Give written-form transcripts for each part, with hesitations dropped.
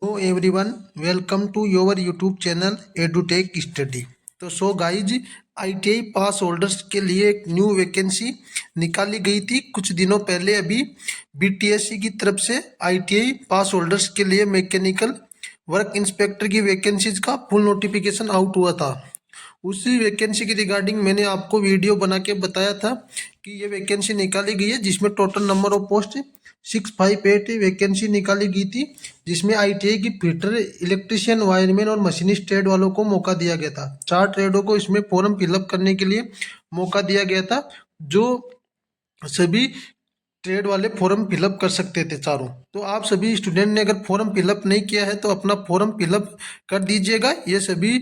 Hello everyone, welcome to your YouTube channel Edutech study. तो guys, ITI pass holders के लिए एक new vacancy निकाली गई थी कुछ दिनों पहले। अभी बीटीएससी की तरफ से आईटीआई पास होल्डर्स के लिए मैकेनिकल वर्क इंस्पेक्टर की वैकेंसीज का फुल नोटिफिकेशन आउट हुआ था। उसी वैकेंसी की रिगार्डिंग मैंने आपको वीडियो बना के बताया था कि ये वैकेंसी निकाली गई है, जिसमें total number of post 658 vacancy निकाली गई थी, जिसमें आईटीआई की फिटर, इलेक्ट्रिशियन, वायरमैन और मशीनिस्ट ट्रेड वालों को मौका दिया गया था। 4 ट्रेडों को इसमें फॉर्म फिलअप करने के लिए मौका दिया गया था। जो सभी ट्रेड वाले फॉर्म फिलअप कर सकते थे चारों। तो आप सभी स्टूडेंट ने अगर फॉर्म फिलअप नहीं किया है तो अपना फॉर्म फिलअप कर दीजिएगा। ये सभी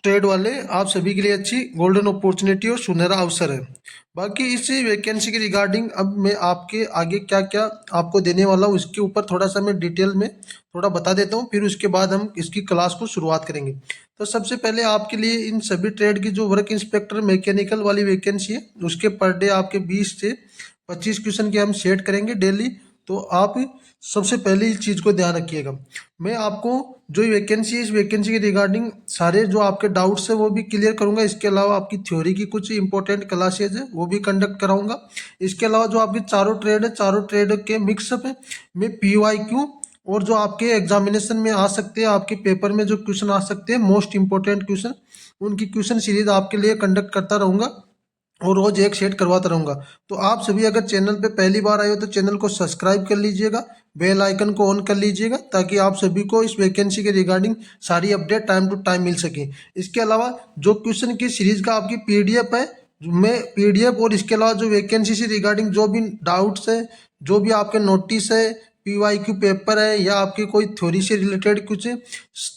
ट्रेड वाले आप सभी के लिए अच्छी गोल्डन अपॉर्चुनिटी और सुनहरा अवसर है। बाकी इस वैकेंसी के रिगार्डिंग अब मैं आपके आगे क्या क्या आपको देने वाला हूँ, उसके ऊपर थोड़ा सा मैं डिटेल में थोड़ा बता देता हूँ, फिर उसके बाद हम इसकी क्लास को शुरुआत करेंगे। तो सबसे पहले आपके लिए इन सभी ट्रेड की जो वर्क इंस्पेक्टर मैकेनिकल वाली वैकेंसी है, उसके पर डे आपके 20 से 25 क्वेश्चन के हम सेट करेंगे डेली। तो आप सबसे पहले इस चीज़ को ध्यान रखिएगा। मैं आपको जो वैकेंसी है, इस वैकेंसी के रिगार्डिंग सारे जो आपके डाउट्स है वो भी क्लियर करूंगा। इसके अलावा आपकी थ्योरी की कुछ इंपॉर्टेंट क्लासेज है वो भी कंडक्ट कराऊंगा। इसके अलावा जो आपके चारों ट्रेड है, चारों ट्रेड के मिक्सअप है में PYQ और जो आपके एग्जामिनेशन में आ सकते हैं, आपके पेपर में जो क्वेश्चन आ सकते हैं मोस्ट इंपॉर्टेंट क्वेश्चन, उनकी क्वेश्चन सीरीज आपके लिए कंडक्ट करता रहूंगा और रोज एक सेट करवाता रहूंगा। तो आप सभी अगर चैनल पे पहली बार आए हो तो चैनल को सब्सक्राइब कर लीजिएगा, बेल आइकन को ऑन कर लीजिएगा, ताकि आप सभी को इस वैकेंसी के रिगार्डिंग सारी अपडेट टाइम टू टाइम मिल सके। इसके अलावा जो क्वेश्चन की सीरीज का आपकी PDF है, मैं PDF और इसके अलावा जो वैकेंसी से रिगार्डिंग जो भी डाउट्स है, जो भी आपके नोटिस है, PYQ पेपर है या आपकी कोई थ्योरी से रिलेटेड कुछ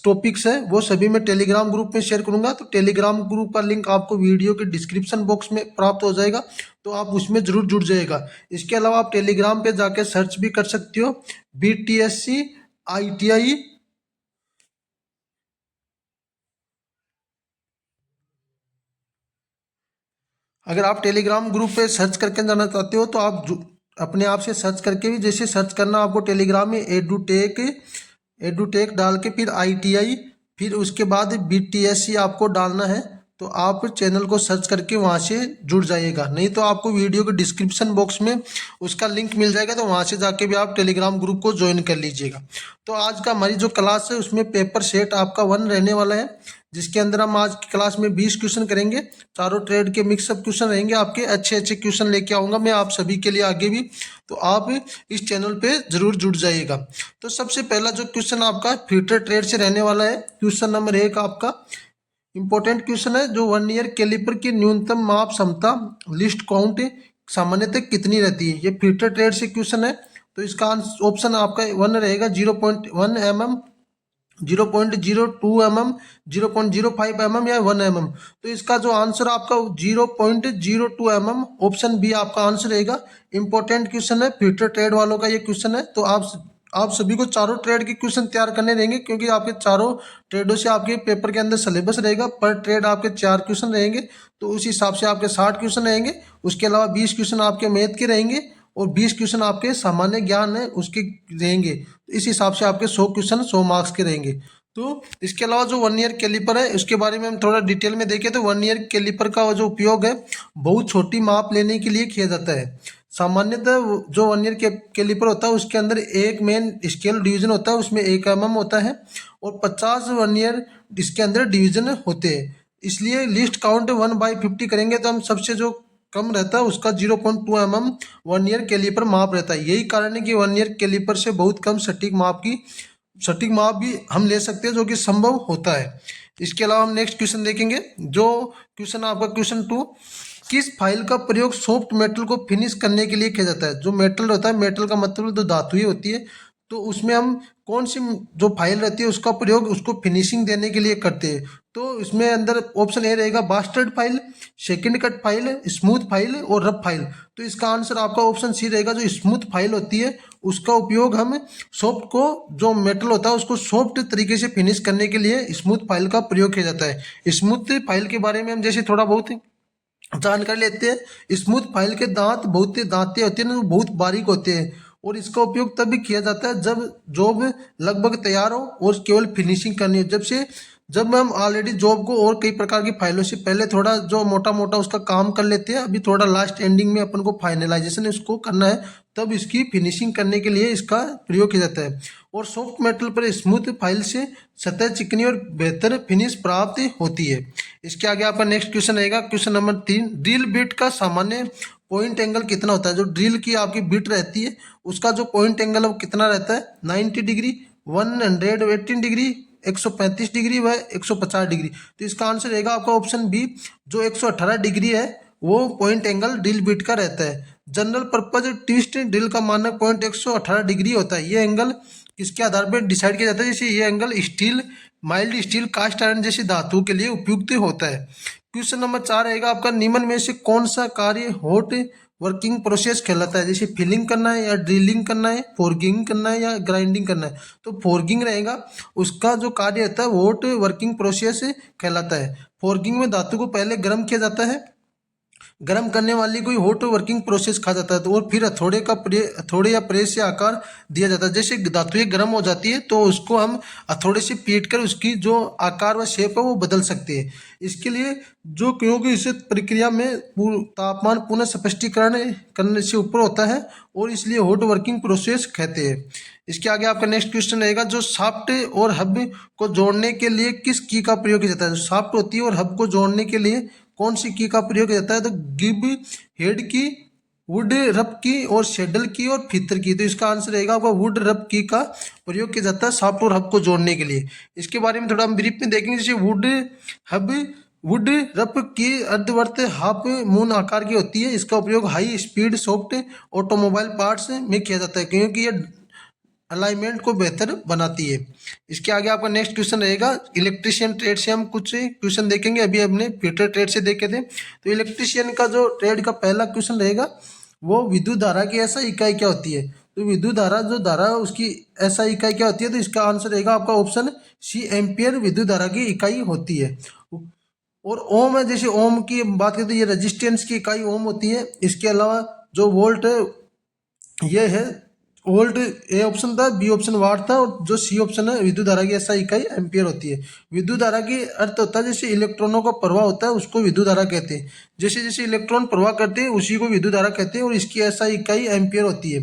टॉपिक्स है, वो सभी मैं टेलीग्राम ग्रुप में शेयर करूंगा। तो टेलीग्राम ग्रुप का लिंक आपको वीडियो के डिस्क्रिप्शन बॉक्स में प्राप्त हो जाएगा, तो आप उसमें जरूर जुड़ जाएगा। इसके अलावा आप टेलीग्राम पे जाके सर्च भी कर सकते हो BTSC ITI। अगर आप टेलीग्राम ग्रुप पे सर्च करके जाना चाहते हो तो आप अपने आप से सर्च करके भी, जैसे सर्च करना आपको टेलीग्राम में एडुटेक एडुटेक डाल के फिर ITI, फिर उसके बाद BTSC आपको डालना है। तो आप चैनल को सर्च करके वहाँ से जुड़ जाइएगा, नहीं तो आपको वीडियो के डिस्क्रिप्शन बॉक्स में उसका लिंक मिल जाएगा, तो वहाँ से जाके भी आप टेलीग्राम ग्रुप को ज्वाइन कर लीजिएगा। तो आज का हमारी जो क्लास है उसमें पेपर सेट आपका 1 रहने वाला है, जिसके अंदर हम आज की क्लास में 20 क्वेश्चन करेंगे। चारों ट्रेड के मिक्सअप क्वेश्चन रहेंगे, आपके अच्छे अच्छे क्वेश्चन लेके आऊँगा मैं आप सभी के लिए आगे भी। तो आप इस चैनल पे जरूर जुड़ जाइएगा। तो सबसे पहला जो क्वेश्चन आपका फिल्टर ट्रेड से रहने वाला है, क्वेश्चन नंबर 1 आपका इंपॉर्टेंट क्वेश्चन है। जो 1 ईयर कैलिपर की न्यूनतम माप क्षमता लिस्ट काउंट सामान्यतः कितनी रहती है, ये फिल्टर ट्रेड से क्वेश्चन है। तो इसका ऑप्शन आपका 1 रहेगा 0.1 mm, 0.02 mm, 0.05 mm या 1 mm। तो इसका जो आंसर आपका 0.02 mm, ऑप्शन बी आपका आंसर रहेगा। इंपॉर्टेंट क्वेश्चन है, फिल्टर ट्रेड वालों का ये क्वेश्चन है। तो आप सभी को चारों ट्रेड के क्वेश्चन तैयार करने रहेंगे, क्योंकि आपके चारों ट्रेडों से आपके पेपर के अंदर सिलेबस रहेगा। पर ट्रेड आपके 4 क्वेश्चन रहेंगे, तो उस हिसाब से आपके 60 क्वेश्चन रहेंगे। उसके अलावा 20 क्वेश्चन आपके मैथ के रहेंगे और 20 क्वेश्चन आपके सामान्य ज्ञान है उसके रहेंगे। तो इस हिसाब से आपके 100 क्वेश्चन 100 मार्क्स के रहेंगे। तो इसके अलावा जो 1 ईयर कैलिपर है उसके बारे में हम थोड़ा डिटेल में देखें तो 1 ईयर कैलिपर का जो उपयोग है बहुत छोटी माप लेने के लिए किया जाता है। सामान्यतः जो 1 ईयर कैलिपर होता है उसके अंदर एक मेन स्केल डिवीजन होता है, उसमें 1 mm होता है और 50 1 ईयर इसके अंदर डिवीजन होते हैं। इसलिए लिस्ट काउंट 1/50 करेंगे तो हम सबसे जो कम रहता है उसका 0.2 mm 1 ईयर कैलिपर माप रहता है। यही कारण है कि 1 ईयर कैलिपर से बहुत कम सटीक माप भी हम ले सकते हैं, जो कि संभव होता है। इसके अलावा हम नेक्स्ट क्वेश्चन देखेंगे। जो क्वेश्चन आपका क्वेश्चन 2, किस फाइल का प्रयोग सॉफ्ट मेटल को फिनिश करने के लिए किया जाता है। जो मेटल होता है, मेटल का मतलब तो धातु ही होती है, तो उसमें हम कौन सी जो फाइल रहती है उसका प्रयोग उसको फिनिशिंग देने के लिए करते हैं। तो इसमें अंदर ऑप्शन ए रहेगा bastard file, second cut file, smooth file और रफ फाइल। तो इसका आंसर आपका ऑप्शन सी रहेगा। जो स्मूथ फाइल होती है उसका उपयोग हम सॉफ्ट को, जो मेटल होता है उसको सॉफ्ट तरीके से फिनिश करने के लिए स्मूथ फाइल का प्रयोग किया जाता है। स्मूथ फाइल के बारे में हम जैसे थोड़ा बहुत जानकारी लेते हैं। स्मूथ फाइल के दांत बहुत दांतें होती है ना, बहुत बारीक होते हैं और इसका उपयोग तब भी किया जाता है जब जॉब लगभग तैयार हो और केवल फिनिशिंग करनी है। जब हम ऑलरेडी जॉब को और कई प्रकार की फाइलों से पहले थोड़ा जो मोटा मोटा उसका काम कर लेते हैं, अभी थोड़ा लास्ट एंडिंग में अपन को फाइनलाइजेशन इसको करना है, तब इसकी फिनिशिंग करने के लिए इसका प्रयोग किया जाता है। और सॉफ्ट मेटल पर स्मूथ फाइल से सतह चिकनी और बेहतर फिनिश प्राप्त होती है। इसके आगे आपका नेक्स्ट क्वेश्चन रहेगा, क्वेश्चन नंबर 3, ड्रिल बिट का सामान्य पॉइंट एंगल कितना होता है। जो ड्रिल की आपकी बिट रहती है उसका जो पॉइंट एंगल है वो कितना रहता है, 90 डिग्री, 118 डिग्री, 135 डिग्री व 150 डिग्री। तो इसका आंसर रहेगा आपका ऑप्शन बी, जो 118 डिग्री है वो पॉइंट एंगल ड्रिल बिट का रहता है। जनरल पर्पज ट्विस्ट ड्रिल का मानक पॉइंट 118 डिग्री होता है। ये एंगल किसके आधार पर डिसाइड किया जाता है, जैसे ये angle steel, mild steel, cast iron जैसी धातु के लिए उपयुक्त होता है। क्वेश्चन नंबर 4 रहेगा आपका, निम्न में से कौन सा कार्य हॉट वर्किंग प्रोसेस कहलाता है। जैसे फिलिंग करना है या ड्रिलिंग करना है, फोर्गिंग करना है या ग्राइंडिंग करना है। तो फोर्गिंग रहेगा, उसका जो कार्य होता है हॉट वर्किंग प्रोसेस कहलाता है। फोर्गिंग में धातु को पहले गर्म किया जाता है, गर्म करने वाली कोई हॉट वर्किंग प्रोसेस कहा जाता है। तो और फिर हथौड़े या प्रेस से आकार दिया जाता है। जैसे धातुएं गर्म हो जाती है तो उसको हम हथौड़े से पीट कर उसकी जो आकार व शेप है वो बदल सकते हैं। इसके लिए जो, क्योंकि इस प्रक्रिया में तापमान पुनः स्पष्टीकरण करने से ऊपर होता है और इसलिए हॉट वर्किंग प्रोसेस कहते हैं। इसके आगे आपका नेक्स्ट क्वेश्चन रहेगा, जो शाफ्ट और हब को जोड़ने के लिए किस की का प्रयोग किया जाता है। जो शाफ्ट होती है और हब को जोड़ने के लिए कौन सी की का प्रयोग किया जाता है, तो गिब हेड की, वुड रब की और शेडल की और फीतर की। तो इसका आंसर रहेगा आपका वुड रब की का प्रयोग किया जाता है शाफ्ट और हब को जोड़ने के लिए। इसके बारे में थोड़ा हम ब्रीफ में देखेंगे। जैसे वुड रब की अर्धवर्त हाफ मून आकार की होती है। इसका उपयोग high speed soft automobile parts में किया जाता है क्योंकि ये अलाइनमेंट को बेहतर बनाती है। इसके आगे आपका नेक्स्ट क्वेश्चन रहेगा, इलेक्ट्रिशियन ट्रेड से हम कुछ क्वेश्चन देखेंगे। अभी हमने फिटर ट्रेड से देखे थे। तो इलेक्ट्रिशियन का जो ट्रेड का पहला क्वेश्चन रहेगा वो विद्युत धारा की ऐसा इकाई क्या होती है। तो विद्युत धारा जो धारा उसकी ऐसा इकाई क्या होती है, तो इसका आंसर रहेगा आपका ऑप्शन सी, एम्पियर विद्युत धारा की इकाई होती है। और ओम है, जैसे ओम की बात करें तो ये रेजिस्टेंस की इकाई ओम होती है। इसके अलावा जो वोल्ट है ये है वोल्ट, ए ऑप्शन था, बी ऑप्शन वाट था और जो सी ऑप्शन है विद्युत धारा की ऐसा इकाई एम्पियर होती है। विद्युत धारा की अर्थ होता है जैसे इलेक्ट्रॉनों का प्रवाह होता है उसको विद्युत धारा कहते हैं। जैसे जैसे इलेक्ट्रॉन प्रवाह करते हैं उसी को विद्युत धारा कहते हैं और इसकी ऐसा इकाई एम्पियर होती है।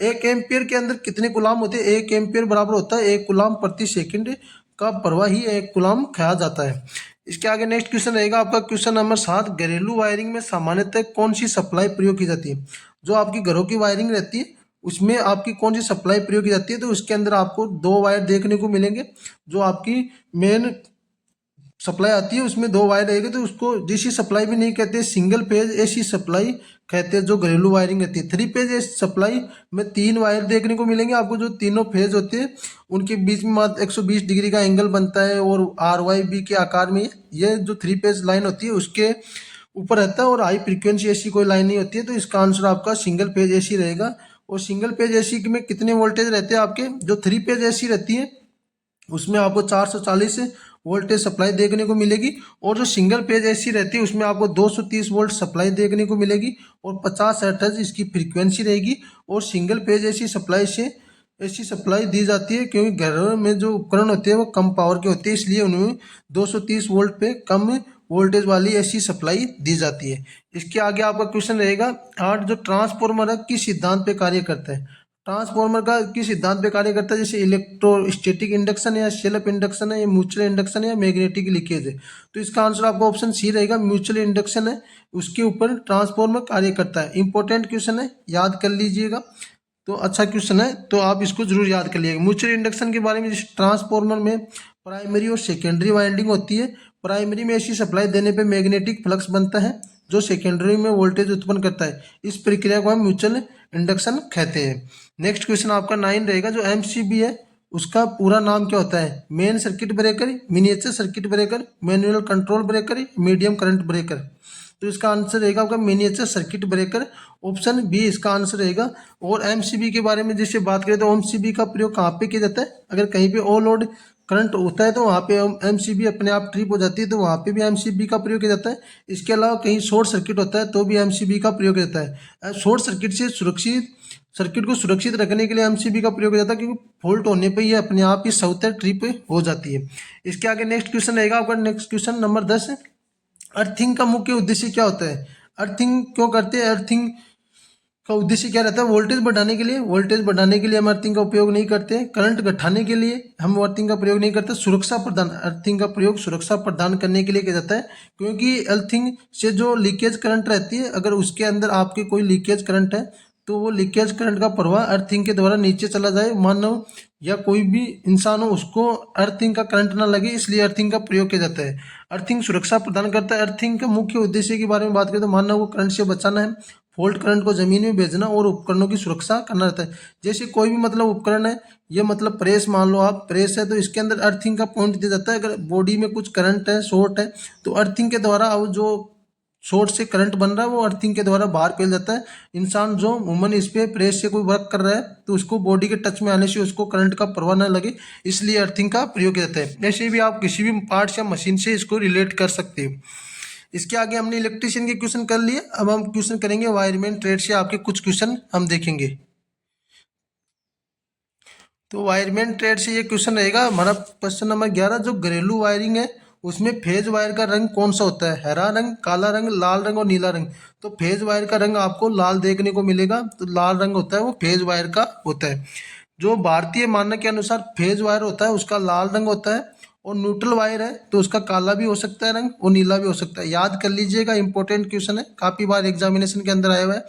एक एम्पियर के अंदर कितने गुलाम होते हैं, एक एम्पियर बराबर होता है 1 गुलाम प्रति सेकंड का प्रवाह ही 1 गुलाम कहा जाता है। इसके आगे नेक्स्ट क्वेश्चन रहेगा आपका क्वेश्चन नंबर 7, घरेलू वायरिंग में सामान्यतः कौन सी सप्लाई प्रयोग की जाती है। जो आपकी घरों की वायरिंग रहती है उसमें आपकी कौन सी सप्लाई प्रयोग की जाती है, तो उसके अंदर आपको 2 वायर देखने को मिलेंगे। जो आपकी मेन सप्लाई आती है उसमें 2 वायर रहेंगे, तो उसको डीसी सप्लाई भी नहीं कहते, सिंगल फेज एसी सप्लाई कहते हैं। जो घरेलू वायरिंग रहती है 3 फेज एसी सप्लाई में 3 वायर देखने को मिलेंगे आपको। जो तीनों फेज होते हैं उनके बीच में मात्र 120 डिग्री का एंगल बनता है और RYB के आकार में ये जो 3 फेज लाइन होती है उसके ऊपर रहता है और हाई फ्रीक्वेंसी ऐसी कोई लाइन नहीं होती है। तो इसका आंसर आपका सिंगल फेज एसी रहेगा। और सिंगल पेज एसी में कितने वोल्टेज रहते हैं आपके, जो 3 पेज एसी रहती है उसमें आपको 440 वोल्टेज सप्लाई देखने को मिलेगी और जो सिंगल पेज एसी रहती है उसमें आपको 230 वोल्ट सप्लाई देखने को मिलेगी और 50 हर्ट्ज इसकी फ्रीक्वेंसी रहेगी। और सिंगल पेज एसी सप्लाई से ऐसी सप्लाई दी जाती है क्योंकि घरों में जो उपकरण होते हैं वो कम पावर के होते हैं, इसलिए उन्हें 230 वोल्ट पे कम वोल्टेज वाली ऐसी सप्लाई दी जाती है। इसके आगे आपका क्वेश्चन रहेगा 8, जो ट्रांसफॉर्मर है किस सिद्धांत पे कार्य करता है। ट्रांसफॉर्मर का किस सिद्धांत पे कार्य करता है, जैसे इलेक्ट्रोस्टैटिक इंडक्शन है या सेल्फ इंडक्शन है या म्यूचुअल इंडक्शन है या मैग्नेटिक लीकेज है। तो इसका आंसर आपका ऑप्शन सी रहेगा, म्यूचुअल इंडक्शन है, उसके ऊपर ट्रांसफॉर्मर कार्य करता है। इंपॉर्टेंट क्वेश्चन है, याद कर लीजिएगा। तो अच्छा क्वेश्चन है तो आप इसको जरूर याद कर लीजिएगा। म्यूचुअल इंडक्शन के बारे में, जैसे ट्रांसफॉर्मर में प्राइमरी और सेकेंडरी वाइंडिंग होती है। प्राइमरी में ऐसी सप्लाई देने पे मैग्नेटिक फ्लक्स बनता है जो सेकेंडरी में वोल्टेज उत्पन्न करता है। इस प्रक्रिया को हम म्यूचुअल इंडक्शन कहते हैं। नेक्स्ट क्वेश्चन आपका 9 रहेगा, जो MCB है उसका पूरा नाम क्या होता है। Main circuit breaker, miniature circuit breaker, manual control breaker, medium current breaker. तो इसका आंसर रहेगा आपका miniature circuit breaker, option B इसका आंसर रहेगा। और MCB के बारे में जैसे बात करें तो MCB का प्रयोग कहाँ पे किया जाता है, अगर कहीं पे ओवरलोड करंट होता है तो वहाँ पे एमसीबी अपने आप ट्रिप हो जाती है, तो वहाँ पे भी एमसीबी का प्रयोग किया जाता है। इसके अलावा कहीं शॉर्ट सर्किट होता है तो भी एमसीबी का प्रयोग किया जाता है। शॉर्ट सर्किट से सुरक्षित सर्किट को सुरक्षित रखने के लिए एमसीबी का प्रयोग किया जाता है, क्योंकि फॉल्ट होने पे ये अपने आप ही स्वतः ट्रिप हो जाती है। इसके आगे नेक्स्ट क्वेश्चन रहेगा आपका, नेक्स्ट क्वेश्चन नंबर 10। अर्थिंग का मुख्य उद्देश्य क्या होता है? अर्थिंग क्यों करते हैं? अर्थिंग का उद्देश्य क्या रहता है? वोल्टेज बढ़ाने के लिए। वोल्टेज बढ़ाने के लिए हम अर्थिंग का उपयोग नहीं करते। करंट घटाने के लिए हम अर्थिंग का प्रयोग नहीं करते। सुरक्षा प्रदान, अर्थिंग का प्रयोग सुरक्षा प्रदान करने के लिए किया जाता है, क्योंकि अर्थिंग से जो लीकेज करंट रहती है, अगर उसके अंदर आपके कोई लीकेज करंट है तो वो लीकेज करंट का प्रवाह अर्थिंग के द्वारा नीचे चला जाए, मानव या कोई भी इंसान हो उसको अर्थिंग का करंट ना लगे, इसलिए अर्थिंग का प्रयोग किया जाता है। अर्थिंग सुरक्षा प्रदान करता है। अर्थिंग का मुख्य उद्देश्य के बारे में बात करें तो मानव को करंट से बचाना है, फॉल्ट करंट को जमीन में भेजना और उपकरणों की सुरक्षा करना रहता है। जैसे कोई भी मतलब उपकरण है, ये मतलब प्रेस, मान लो आप प्रेस है तो इसके अंदर अर्थिंग का पॉइंट दिया जाता है। अगर बॉडी में कुछ करंट है, शॉर्ट है, तो अर्थिंग के द्वारा वो जो शॉर्ट से करंट बन रहा है वो अर्थिंग के द्वारा बाहर फैल जाता है। इंसान जो वुमन इस पे प्रेस से कोई वर्क कर रहा है तो उसको बॉडी के टच में आने से उसको करंट का प्रवाह न लगे, इसलिए अर्थिंग का प्रयोग किया जाता है। ऐसे भी आप किसी भी पार्ट्स या मशीन से इसको रिलेट कर सकते हो। इसके आगे हमने इलेक्ट्रिशियन के क्वेश्चन कर लिए, अब हम क्वेश्चन करेंगे वायरमैन ट्रेड से आपके कुछ क्वेश्चन हम देखेंगे। तो वायरमैन ट्रेड से ये क्वेश्चन रहेगा हमारा क्वेश्चन नंबर 11। जो घरेलू वायरिंग है उसमें फेज वायर का रंग कौन सा होता है? हरा रंग, काला रंग, लाल रंग और नीला रंग। तो फेज वायर का रंग आपको लाल देखने को मिलेगा, तो लाल रंग होता है वो फेज वायर का होता है। जो भारतीय मानक के अनुसार फेज वायर होता है उसका लाल रंग होता है, और न्यूट्रल वायर है तो उसका काला भी हो सकता है रंग और नीला भी हो सकता है। याद कर लीजिएगा, इंपॉर्टेंट क्वेश्चन है, काफी बार एग्जामिनेशन के अंदर आया हुआ है।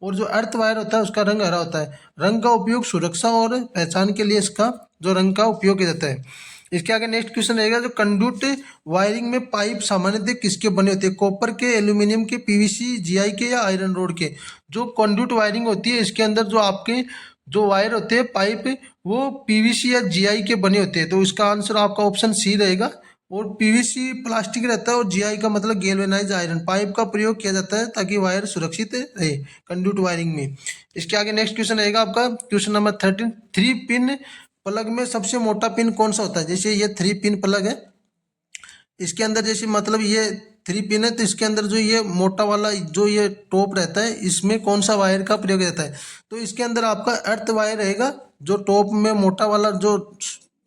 और जो अर्थ वायर होता है उसका रंग हरा होता है। रंग का उपयोग सुरक्षा और पहचान के लिए इसका जो रंग का उपयोग किया जाता है। इसके आगे नेक्स्ट क्वेश्चन रहेगा, जो कंडक्ट वायरिंग में पाइप सामान्यतः किसके बने होते हैं? कॉपर के, एल्यूमिनियम के, पीवीसी, जीआई के या आयरन रोड के? जो कंडक्ट वायरिंग होती है इसके अंदर जो आपके जो वायर होते हैं पाइप, वो पीवीसी या जीआई के बने होते हैं, तो इसका आंसर आपका ऑप्शन सी रहेगा। और पीवीसी प्लास्टिक रहता है और जीआई का मतलब गैल्वेनाइज आयरन। पाइप का प्रयोग किया जाता है ताकि वायर सुरक्षित रहे कंडक्ट वायरिंग में। इसके आगे नेक्स्ट क्वेश्चन रहेगा आपका क्वेश्चन नंबर 13। 3 पिन प्लग में सबसे मोटा पिन कौन सा होता है? जैसे ये 3 पिन प्लग है, इसके अंदर जैसे मतलब ये 3 पिन है तो इसके अंदर जो ये मोटा वाला जो ये टॉप रहता है इसमें कौन सा वायर का प्रयोग रहता है? तो इसके अंदर आपका अर्थ वायर रहेगा। जो टॉप में मोटा वाला जो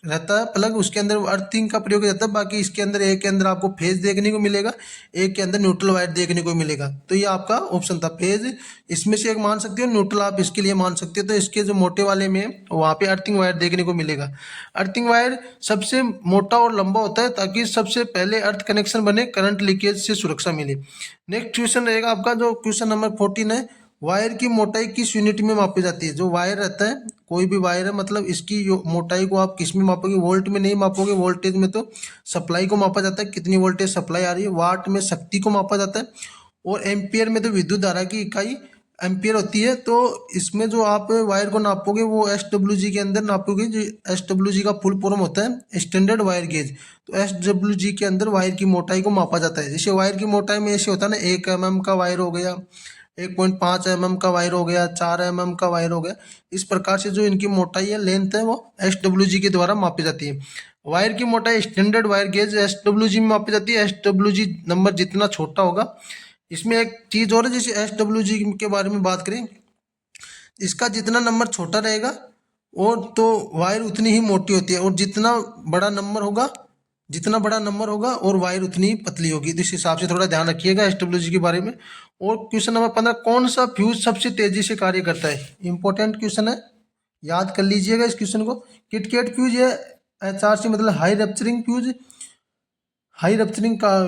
रहता है प्लग उसके अंदर अर्थिंग का प्रयोग रहता है। बाकी इसके अंदर एक के अंदर आपको फेज देखने को मिलेगा, एक के अंदर न्यूट्रल वायर देखने को मिलेगा। तो ये आपका ऑप्शन था फेज, इसमें से एक मान सकते हो, न्यूट्रल आप इसके लिए मान सकते हो। तो इसके जो मोटे वाले में वहाँ पे अर्थिंग वायर देखने को मिलेगा। अर्थिंग वायर सबसे मोटा और लंबा होता है ताकि सबसे पहले अर्थ कनेक्शन बने, करंट लीकेज से सुरक्षा मिले। नेक्स्ट क्वेश्चन रहेगा आपका जो क्वेश्चन नंबर 14 है। वायर की मोटाई किस यूनिट में मापी जाती है? जो वायर रहता है, कोई भी वायर है, मतलब इसकी मोटाई को आप किस में मापोगे? वोल्ट में नहीं मापोगे, वोल्टेज में तो सप्लाई को मापा जाता है, कितनी वोल्टेज सप्लाई आ रही है। वाट में शक्ति को मापा जाता है, और एम्पियर में तो विद्युत धारा की इकाई एम्पियर होती है। तो इसमें जो आप वायर को नापोगे वो SWG के अंदर नापोगे। जो SWG का फुल फॉर्म होता है स्टैंडर्ड वायर गेज। तो SWG के अंदर वायर की मोटाई को मापा जाता है। जैसे वायर की मोटाई में ऐसे होता है ना, 1 mm का वायर हो गया, 1.5 mm का वायर हो गया, 4 mm का वायर हो गया। इस प्रकार से जो इनकी मोटाई है, लेंथ है, वो SWG के द्वारा मापी जाती है। वायर की मोटाई स्टैंडर्ड वायर गेज SWG में मापी जाती है। SWG नंबर जितना छोटा होगा, इसमें एक चीज और है, जैसे SWG के बारे में बात करें, इसका जितना नंबर छोटा रहेगा और तो वायर उतनी ही मोटी होती है, और जितना बड़ा नंबर होगा और वायर उतनी ही पतली होगी। तो इस हिसाब से थोड़ा ध्यान रखिएगा SWG के बारे में। और क्वेश्चन नंबर 15, कौन सा फ्यूज सबसे तेजी से कार्य करता है? इंपॉर्टेंट क्वेश्चन है, याद कर लीजिएगा इस क्वेश्चन को। किटकैट फ्यूज है, HRC मतलब high rupturing fuse, high rupturing का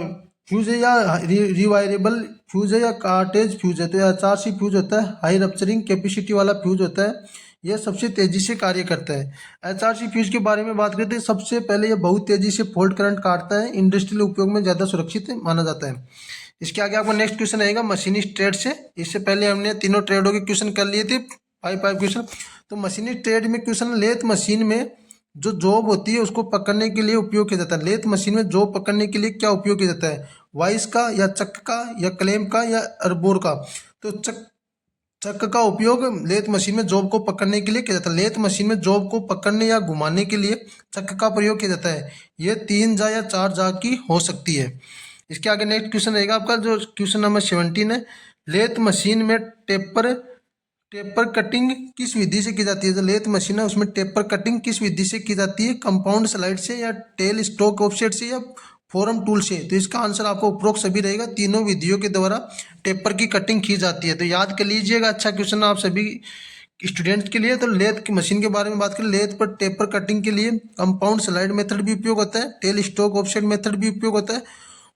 फ्यूज है, या रिवायरेबल फ्यूज है, या कार्टेज फ्यूज है? तो HRC फ्यूज होता है, हाई रप्चरिंग कैपेसिटी वाला फ्यूज होता है, यह सबसे तेजी से कार्य करता है। HRC फ्यूज के बारे में बात करें तो सबसे पहले यह बहुत तेजी से फॉल्ट करंट काटता है, इंडस्ट्रियल उपयोग में ज़्यादा सुरक्षित माना जाता है। इसके आगे आपका नेक्स्ट क्वेश्चन रहेगा मशीनिस्ट ट्रेड से। इससे पहले हमने तीनों ट्रेडों के क्वेश्चन कर लिए थे, 5 क्वेश्चन। तो मशीनिस्ट ट्रेड में क्वेश्चन, लेथ मशीन में जो जॉब होती है उसको पकड़ने के लिए उपयोग किया जाता है। लेथ मशीन में जॉब पकड़ने के लिए क्या उपयोग किया जाता है? वाइस का, या चक का, या क्लेम का, या अर्बोर का? तो चक का उपयोग लेथ मशीन में जॉब को पकड़ने के लिए किया जाता है। लेथ मशीन में जॉब को पकड़ने या घुमाने के लिए चक का प्रयोग किया जाता है। यह 3 जा या 4 जा की हो सकती है। इसके आगे नेक्स्ट क्वेश्चन रहेगा आपका जो क्वेश्चन नंबर 17 है। लेथ मशीन में टेपर टेपर कटिंग किस विधि से की जाती है। जो लेथ मशीन है उसमें टेपर कटिंग किस विधि से की जाती है, कंपाउंड स्लाइड से या टेल स्टॉक ऑफसेट से या फोरम टूल से। तो इसका आंसर आपको उपरोक्त सभी रहेगा। तीनों विधियों के द्वारा टेपर की कटिंग की जाती है। तो याद कर लीजिएगा, अच्छा क्वेश्चन आप सभी स्टूडेंट्स के लिए। तो लेथ की मशीन के बारे में बात करें, लेथ पर टेपर कटिंग के लिए कंपाउंड स्लाइड मेथड भी उपयोग होता है, टेल स्टॉक ऑफसेट मेथड भी उपयोग होता है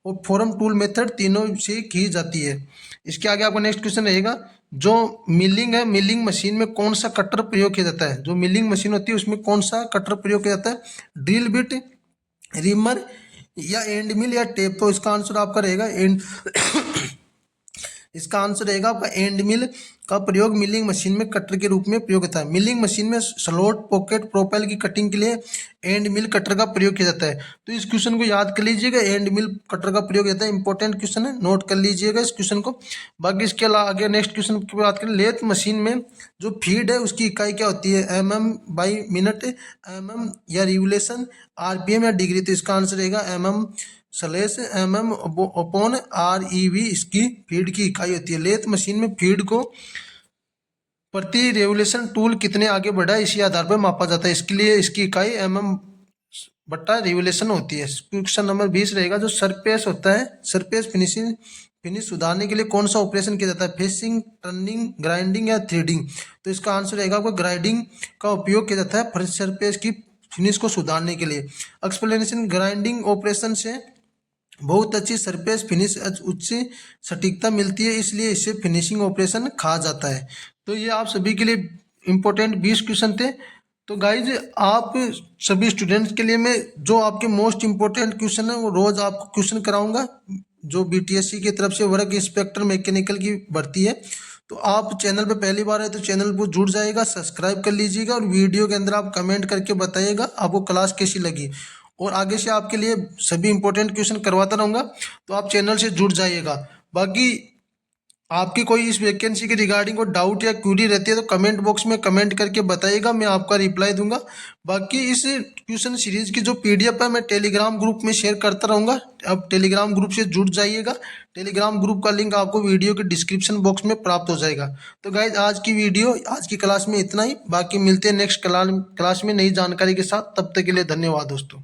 और फोरम टूल मेथड तीनों से की जाती है। इसके आगे आपका नेक्स्ट क्वेश्चन रहेगा जो मिलिंग है, मिलिंग मशीन में कौन सा कटर प्रयोग किया जाता है। जो मिलिंग मशीन होती है उसमें कौन सा कटर प्रयोग किया जाता है, ड्रिल बिट, रिमर या एंड मिल या टेप। तो इसका आंसर आपका रहेगा एंड इसका आंसर रहेगा आपका एंड मिल का प्रयोग मिलिंग मशीन में कटर के रूप में प्रयोग होता है। मिलिंग मशीन में स्लॉट, पॉकेट, प्रोफाइल की कटिंग के लिए एंड मिल कटर का प्रयोग किया जाता है। तो इस क्वेश्चन को याद कर लीजिएगा, एंड मिल कटर का प्रयोग होता है। इंपॉर्टेंट क्वेश्चन है, नोट कर लीजिएगा इस क्वेश्चन को। बाकी इसके अलावा आगे नेक्स्ट क्वेश्चन की बात करें, लेथ मशीन में जो फीड है उसकी इकाई क्या होती है, mm/मिनट, mm या रिवोल्यूशन, RPM या डिग्री। तो इसका आंसर रहेगा mm/mm/REV इसकी फीड की इकाई होती है। लेथ मशीन में फीड को प्रति रेवोल्यूशन टूल कितने आगे बढ़ा है इसी आधार पर मापा जाता है। इसके लिए इसकी इकाई mm/रिवोल्यूशन होती है। क्वेश्चन नंबर 20 रहेगा जो सरफेस होता है, सरफेस फिनिश सुधारने के लिए कौन सा ऑपरेशन किया जाता है, फेसिंग, टर्निंग, ग्राइंडिंग या थ्रेडिंग। तो इसका आंसर रहेगा आपको ग्राइंडिंग का उपयोग किया जाता है सरफेस की फिनिश को सुधारने के लिए। एक्सप्लेनेशन, ग्राइंडिंग ऑपरेशन से बहुत अच्छी सरफेस फिनिश, उच्च सटीकता मिलती है, इसलिए इसे फिनिशिंग ऑपरेशन कहा जाता है। तो ये आप सभी के लिए इम्पोर्टेंट 20 क्वेश्चन थे। तो गाइज आप सभी स्टूडेंट्स के लिए मैं जो आपके मोस्ट इम्पोर्टेंट क्वेश्चन है वो रोज आपको क्वेश्चन कराऊंगा। जो BTSC की तरफ से वर्क इंस्पेक्टर मैकेनिकल की भर्ती है, तो आप चैनल पे पहली बार है तो चैनल को जुड़ जाएगा, सब्सक्राइब कर लीजिएगा और वीडियो के अंदर आप कमेंट करके बताइएगा आपको क्लास कैसी लगी। और आगे से आपके लिए सभी इंपॉर्टेंट क्वेश्चन करवाता रहूँगा, तो आप चैनल से जुड़ जाइएगा। बाकी आपकी कोई इस वैकेंसी के रिगार्डिंग कोई डाउट या क्यूरी रहती है तो कमेंट बॉक्स में कमेंट करके बताइएगा, मैं आपका रिप्लाई दूंगा। बाकी इस क्वेश्चन सीरीज की जो PDF है मैं टेलीग्राम ग्रुप में शेयर करता रहूँगा, अब टेलीग्राम ग्रुप से जुड़ जाइएगा। टेलीग्राम ग्रुप का लिंक आपको वीडियो के डिस्क्रिप्शन बॉक्स में प्राप्त हो जाएगा। तो गाइज आज की क्लास में इतना ही, बाकी मिलते हैं नेक्स्ट क्लास में नई जानकारी के साथ। तब तक के लिए धन्यवाद दोस्तों।